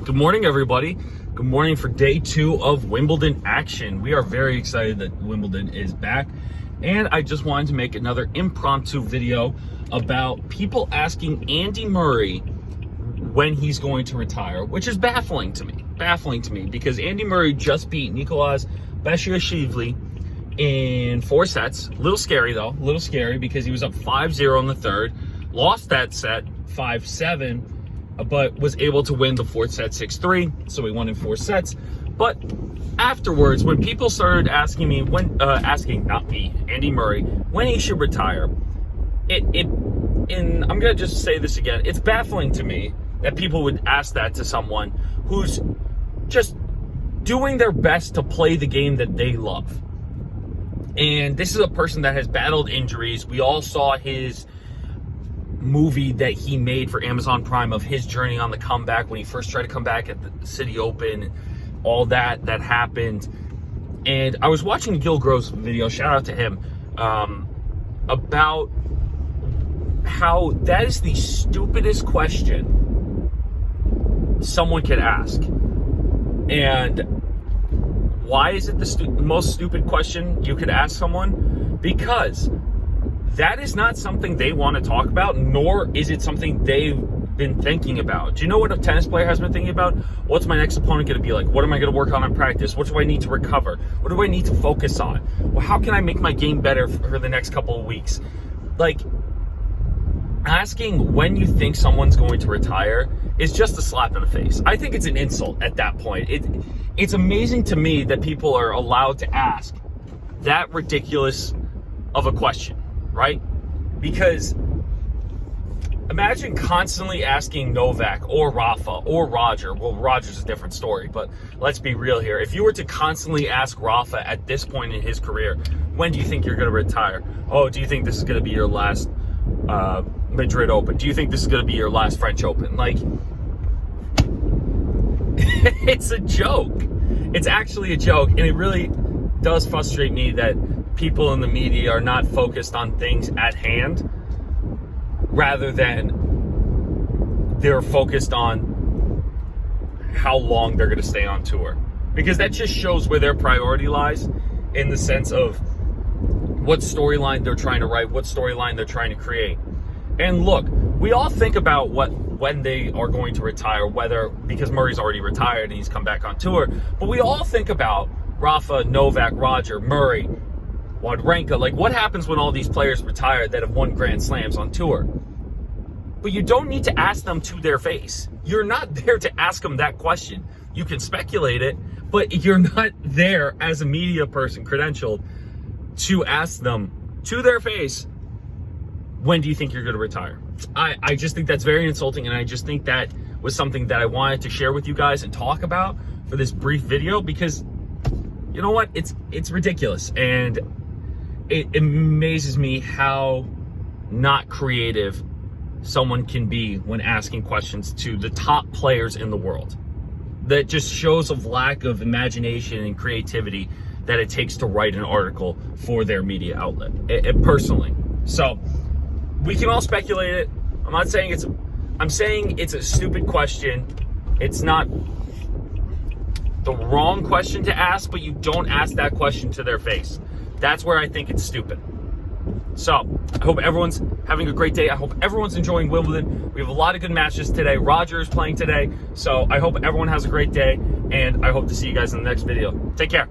Good morning, everybody. Good morning for day 2 of Wimbledon action. We are very excited that Wimbledon is back. And I just wanted to make another impromptu video about people asking Andy Murray when he's going to retire, which is baffling to me. Because Andy Murray just beat Nicolas Basilashvili in 4 sets. A little scary though, because he was up 5-0 in the third, lost that set 5-7, but was able to win the 4th set 6-3, so he won in 4 sets. But afterwards, when people started asking me, Andy Murray, when he should retire, and I'm gonna just say this again, it's baffling to me that people would ask that to someone who's just doing their best to play the game that they love. And this is a person that has battled injuries. We all saw his movie that he made for Amazon Prime of his journey on the comeback when he first tried to come back at the City Open, all that happened. And I was watching Gil Grove's video, shout out to him, about how that is the stupidest question someone could ask. And why is it the most stupid question you could ask someone? Because that is not something they want to talk about, nor is it something they've been thinking about. Do you know what a tennis player has been thinking about? What's my next opponent going to be like? What am I going to work on in practice? What do I need to recover? What do I need to focus on? Well, how can I make my game better for the next couple of weeks? Like, asking when you think someone's going to retire is just a slap in the face. I think it's an insult at that point. It's amazing to me that people are allowed to ask that ridiculous of a question. Right? Because imagine constantly asking Novak or Rafa or Roger. Well, Roger's a different story, but let's be real here. If you were to constantly ask Rafa at this point in his career, when do you think you're going to retire? Oh, do you think this is going to be your last Madrid Open? Do you think this is going to be your last French Open? Like, it's a joke. It's actually a joke, and it really does frustrate me that people in the media are not focused on things at hand, rather than they're focused on how long they're going to stay on tour. Because that just shows where their priority lies, in the sense of what storyline they're trying to write, what storyline they're trying to create. And look, we all think about when they are going to retire, whether because Murray's already retired and he's come back on tour, but we all think about Rafa, Novak, Roger, Murray, Wawrinka, like what happens when all these players retire that have won Grand Slams on tour? But you don't need to ask them to their face. You're not there to ask them that question. You can speculate it, but you're not there as a media person credentialed to ask them to their face, when do you think you're going to retire? I just think that's very insulting, and I just think that was something that I wanted to share with you guys and talk about for this brief video, because you know what? It's ridiculous, and it amazes me how not creative someone can be when asking questions to the top players in the world. That just shows a lack of imagination and creativity that it takes to write an article for their media outlet, personally. So we can all speculate it. I'm saying it's a stupid question. It's not the wrong question to ask, but you don't ask that question to their face. That's where I think it's stupid. So I hope everyone's having a great day. I hope everyone's enjoying Wimbledon. We have a lot of good matches today. Roger is playing today. So I hope everyone has a great day, and I hope to see you guys in the next video. Take care.